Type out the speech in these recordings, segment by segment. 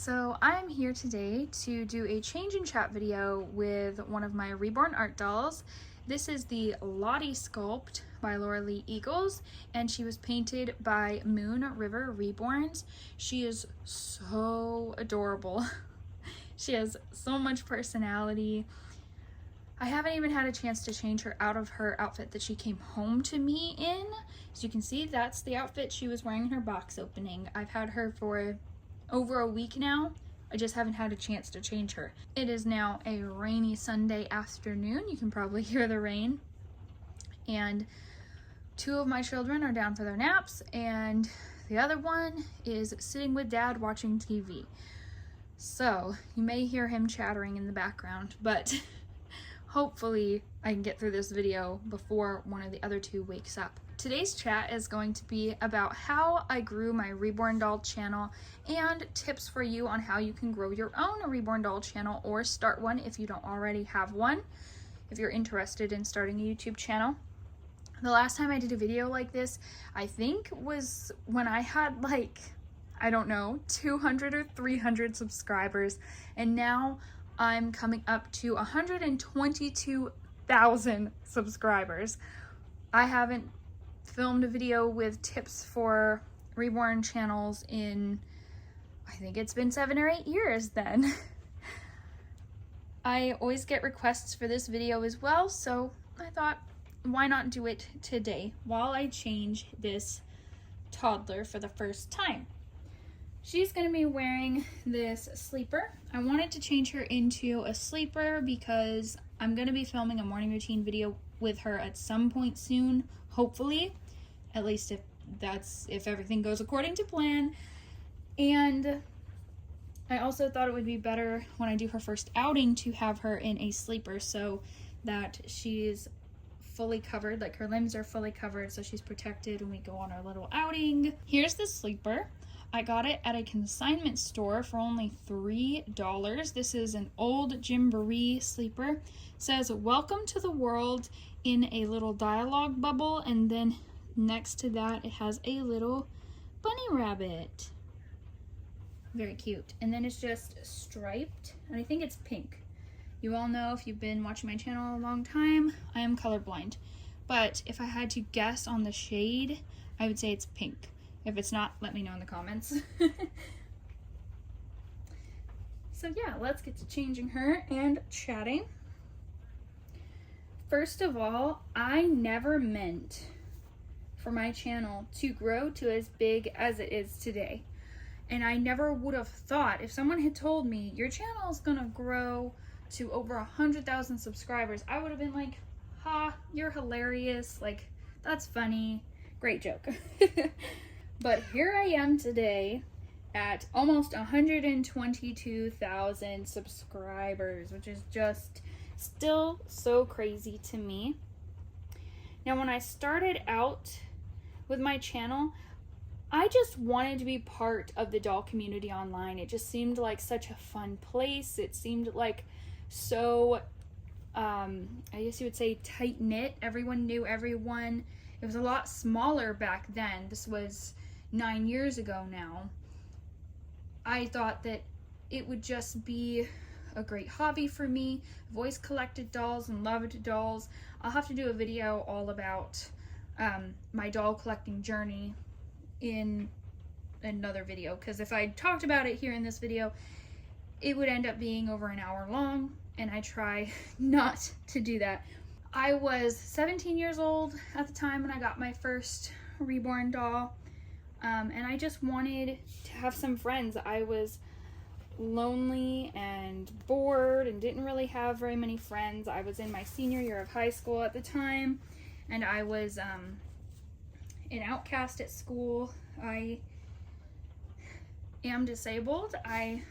So I'm here today to do a change in chat video with one of my Reborn art dolls. This is the Lottie sculpt by Laura Lee Eagles, and she was painted by Moon River Reborns. She is so adorable. She has so much personality. I haven't even had a chance to change her out of her outfit that she came home to me in. As you can see, that's the outfit she was wearing in her box opening. I've had her for over a week now. I just haven't had a chance to change her. It is now a rainy Sunday afternoon. You can probably hear the rain. And two of my children are down for their naps, and the other one is sitting with Dad watching TV. So you may hear him chattering in the background, but hopefully I can get through this video before one of the other two wakes up. Today's chat is going to be about how I grew my Reborn doll channel and tips for you on how you can grow your own Reborn doll channel or start one if you don't already have one, if you're interested in starting a YouTube channel. The last time I did a video like this, I think was when I had like, I don't know, 200 or 300 subscribers, and now I'm coming up to 122,000 subscribers. I haven't filmed a video with tips for Reborn channels in, I think it's been 7 or 8 years then. I always get requests for this video as well, so I thought, why not do it today while I change this toddler for the first time. She's going to be wearing this sleeper. I wanted to change her into a sleeper because I'm going to be filming a morning routine video with her at some point soon, hopefully, at least if everything goes according to plan. And I also thought it would be better when I do her first outing to have her in a sleeper so that she's fully covered, like her limbs are fully covered, so she's protected when we go on our little outing. Here's the sleeper. I got it at a consignment store for only $3. This is an old Gymboree sleeper. It says, "Welcome to the world," in a little dialogue bubble, and then next to that it has a little bunny rabbit. Very cute. And then it's just striped, and I think it's pink. You all know, if you've been watching my channel a long time, I am colorblind. But if I had to guess on the shade, I would say it's pink. If it's not, let me know in the comments. So yeah, let's get to changing her and chatting. First of all, I never meant for my channel to grow to as big as it is today. And I never would have thought, if someone had told me, your channel is gonna grow to over 100,000 subscribers, I would have been like, ha, you're hilarious, like, that's funny, great joke. But here I am today at almost 122,000 subscribers, which is just still so crazy to me. Now, when I started out with my channel, I just wanted to be part of the doll community online. It just seemed like such a fun place. It seemed like so, I guess you would say, tight-knit. Everyone knew everyone. It was a lot smaller back then. This was 9 years ago now. I thought that it would just be a great hobby for me. I've always collected dolls and loved dolls. I'll have to do a video all about my doll collecting journey in another video, because if I talked about it here in this video, it would end up being over an hour long, and I try not to do that. I was 17 years old at the time when I got my first Reborn doll. And I just wanted to have some friends. I was lonely and bored and didn't really have very many friends. I was in my senior year of high school at the time, and I was an outcast at school. I am disabled. I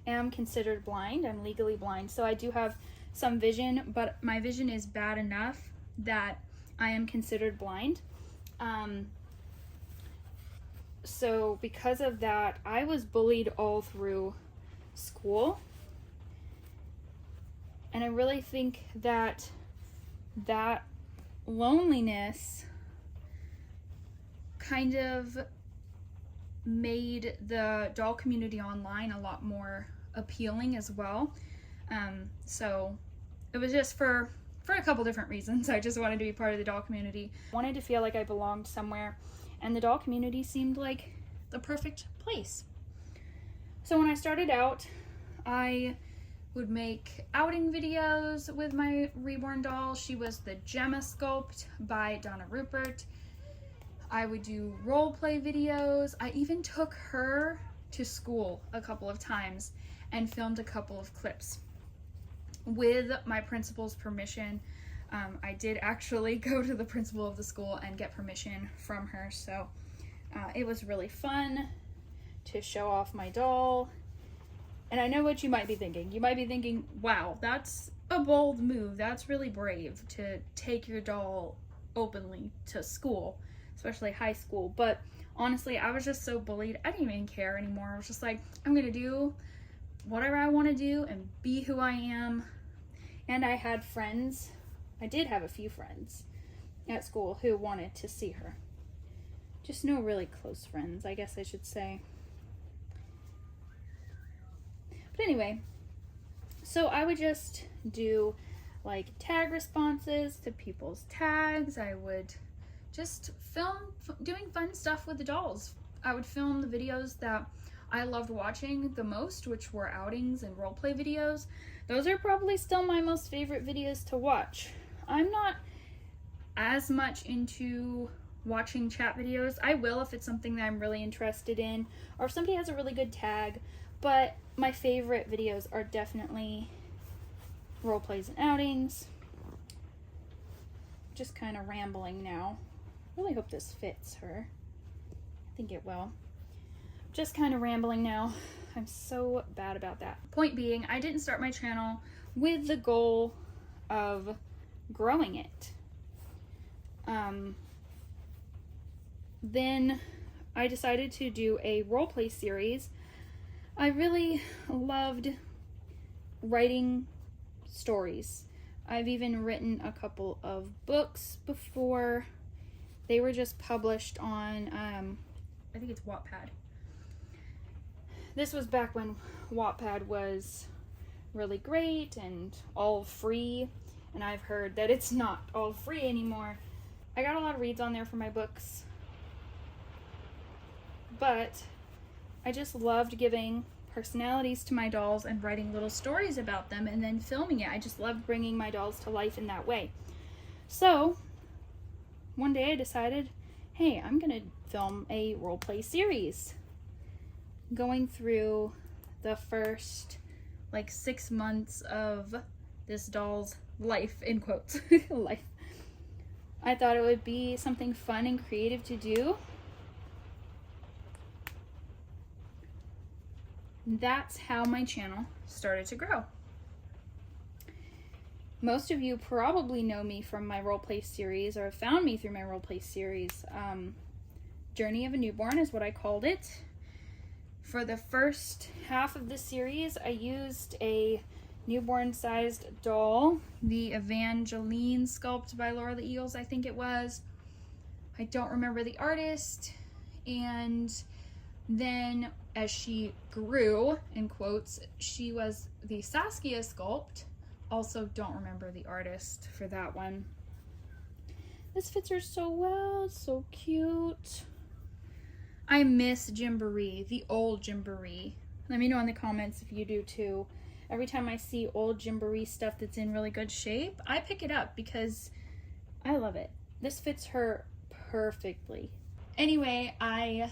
am considered blind. I'm legally blind, so I do have some vision, but my vision is bad enough that I am considered blind. So because of that, I was bullied all through school. And I really think that that loneliness kind of made the doll community online a lot more appealing as well. So it was just for a couple different reasons. I just wanted to be part of the doll community. Wanted to feel like I belonged somewhere, and the doll community seemed like the perfect place. So when I started out, I would make outing videos with my Reborn doll. She was the Gemma sculpt by Donna Rupert. I would do role play videos. I even took her to school a couple of times and filmed a couple of clips. With my principal's permission, I did actually go to the principal of the school and get permission from her, so it was really fun to show off my doll. And I know what you might be thinking. You might be thinking, wow, that's a bold move. That's really brave to take your doll openly to school, especially high school. But honestly, I was just so bullied. I didn't even care anymore. I was just like, I'm gonna do whatever I want to do and be who I am. And I had friends. I did have a few friends at school who wanted to see her. Just no really close friends, I guess I should say. But anyway, so I would just do like tag responses to people's tags. I would just film doing fun stuff with the dolls. I would film the videos that I loved watching the most, which were outings and roleplay videos. Those are probably still my most favorite videos to watch. I'm not as much into watching chat videos. I will if it's something that I'm really interested in, or if somebody has a really good tag, but my favorite videos are definitely roleplays and outings. Just kind of rambling now. Really hope this fits her. I think it will. Just kind of rambling now. I'm so bad about that. Point being, I didn't start my channel with the goal of growing it. Then I decided to do a roleplay series. I really loved writing stories. I've even written a couple of books before. They were just published on, I think it's Wattpad. This was back when Wattpad was really great and all free, and I've heard that it's not all free anymore. I got a lot of reads on there for my books, but I just loved giving personalities to my dolls and writing little stories about them and then filming it. I just loved bringing my dolls to life in that way. So one day I decided, hey, I'm gonna film a roleplay series going through the first like 6 months of this doll's life, in quotes, life. I thought it would be something fun and creative to do. That's how my channel started to grow. Most of you probably know me from my roleplay series, or have found me through my roleplay series. Journey of a Newborn is what I called it. For the first half of the series, I used a newborn-sized doll, the Evangeline sculpt by Laura the Eagles, I think it was. I don't remember the artist. And then as she grew, in quotes, she was the Saskia sculpt. Also don't remember the artist for that one. This fits her so well, it's so cute. I miss Gymboree, the old Gymboree. Let me know in the comments if you do too. Every time I see old Gymboree stuff that's in really good shape, I pick it up because I love it. This fits her perfectly. Anyway, I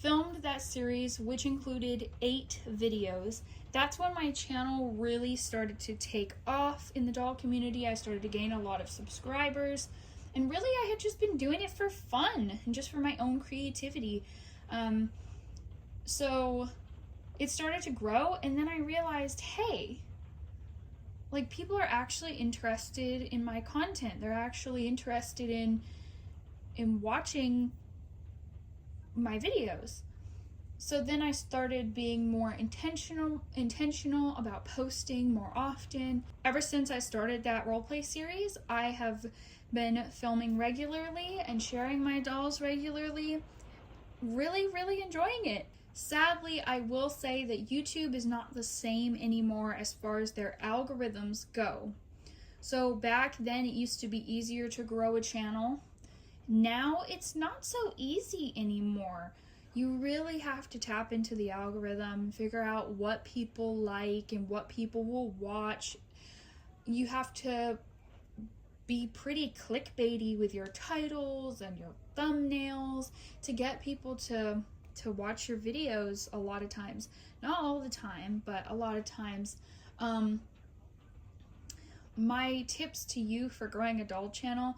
filmed that series, which included 8 videos. That's when my channel really started to take off in the doll community. I started to gain a lot of subscribers, and really I had just been doing it for fun and just for my own creativity. So it started to grow, and then I realized, hey, like, people are actually interested in my content. They're actually interested in watching my videos. So then I started being more intentional about posting more often. Ever since I started that roleplay series, I have been filming regularly and sharing my dolls regularly. really enjoying it. Sadly, I will say that YouTube is not the same anymore as far as their algorithms go. So back then it used to be easier to grow a channel. Now it's not so easy anymore. You really have to tap into the algorithm, figure out what people like and what people will watch. You have to be pretty clickbaity with your titles and your thumbnails to get people to watch your videos a lot of times. Not all the time, but a lot of times. My tips to you for growing a doll channel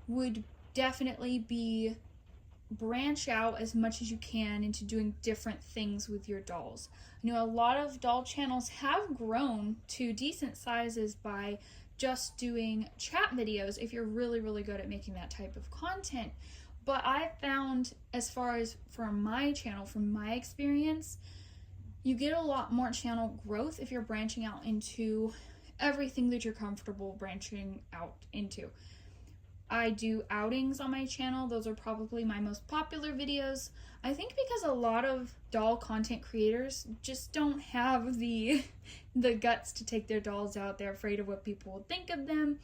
would definitely be branch out as much as you can into doing different things with your dolls. You know, a lot of doll channels have grown to decent sizes by just doing chat videos if you're really good at making that type of content. But I found, as far as for my channel, from my experience, you get a lot more channel growth if you're branching out into everything that you're comfortable branching out into. I do outings on my channel. Those are probably my most popular videos. I think because a lot of doll content creators just don't have the guts to take their dolls out. They're afraid of what people will think of them,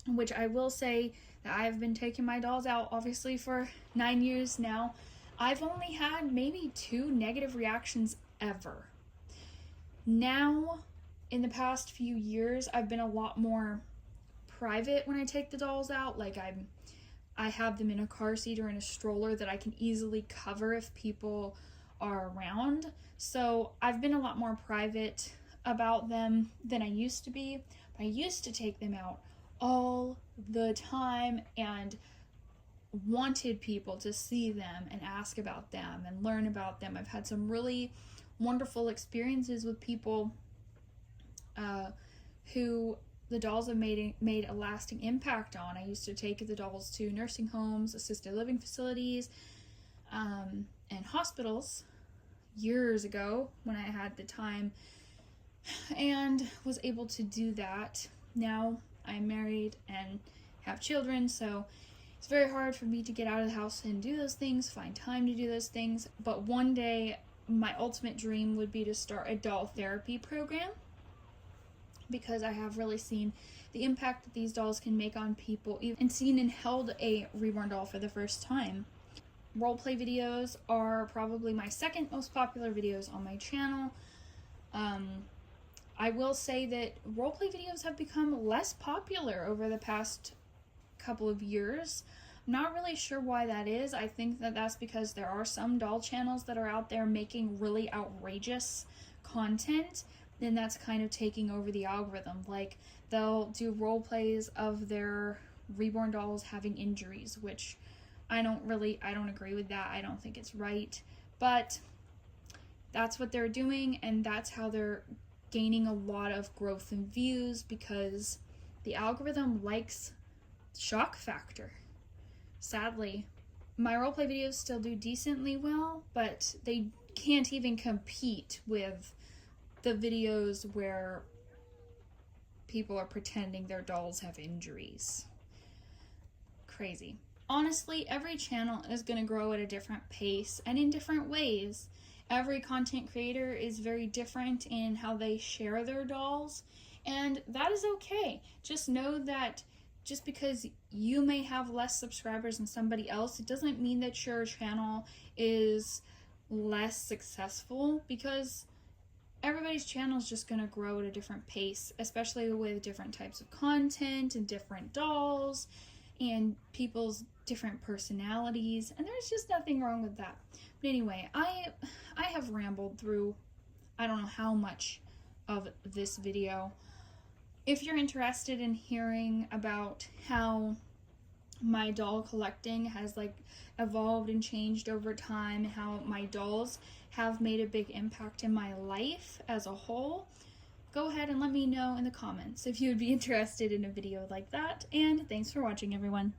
which I will say that I've been taking my dolls out obviously for 9 years now. I've only had maybe 2 negative reactions ever. Now, in the past few years, I've been a lot more private when I take the dolls out. Like I have them in a car seat or in a stroller that I can easily cover if people are around. So I've been a lot more private about them than I used to be. I used to take them out all the time and wanted people to see them and ask about them and learn about them. I've had some really wonderful experiences with people who the dolls have made a lasting impact on. I used to take the dolls to nursing homes, assisted living facilities, and hospitals years ago when I had the time and was able to do that. Now I'm married and have children, so it's very hard for me to get out of the house and do those things, find time to do those things. But one day, my ultimate dream would be to start a doll therapy program, because I have really seen the impact that these dolls can make on people, and seen and held a reborn doll for the first time. Roleplay videos are probably my second most popular videos on my channel. I will say that roleplay videos have become less popular over the past couple of years. I'm not really sure why that is. I think that that's because there are some doll channels that are out there making really outrageous content, then that's kind of taking over the algorithm. Like, they'll do role plays of their reborn dolls having injuries, which I don't agree with that. I don't think it's right, but that's what they're doing, and that's how they're gaining a lot of growth and views, because the algorithm likes shock factor. Sadly, my roleplay videos still do decently well, but they can't even compete with the videos where people are pretending their dolls have injuries. Crazy. Honestly, every channel is going to grow at a different pace and in different ways. Every content creator is very different in how they share their dolls, and that is okay. Just know that just because you may have less subscribers than somebody else, it doesn't mean that your channel is less successful, because everybody's channel is just going to grow at a different pace, especially with different types of content and different dolls and people's different personalities, and there's just nothing wrong with that. But anyway, I have rambled through I don't know how much of this video. If you're interested in hearing about how my doll collecting has evolved and changed over time, how my dolls have made a big impact in my life as a whole, go ahead and let me know in the comments if you would be interested in a video like that. And thanks for watching, everyone.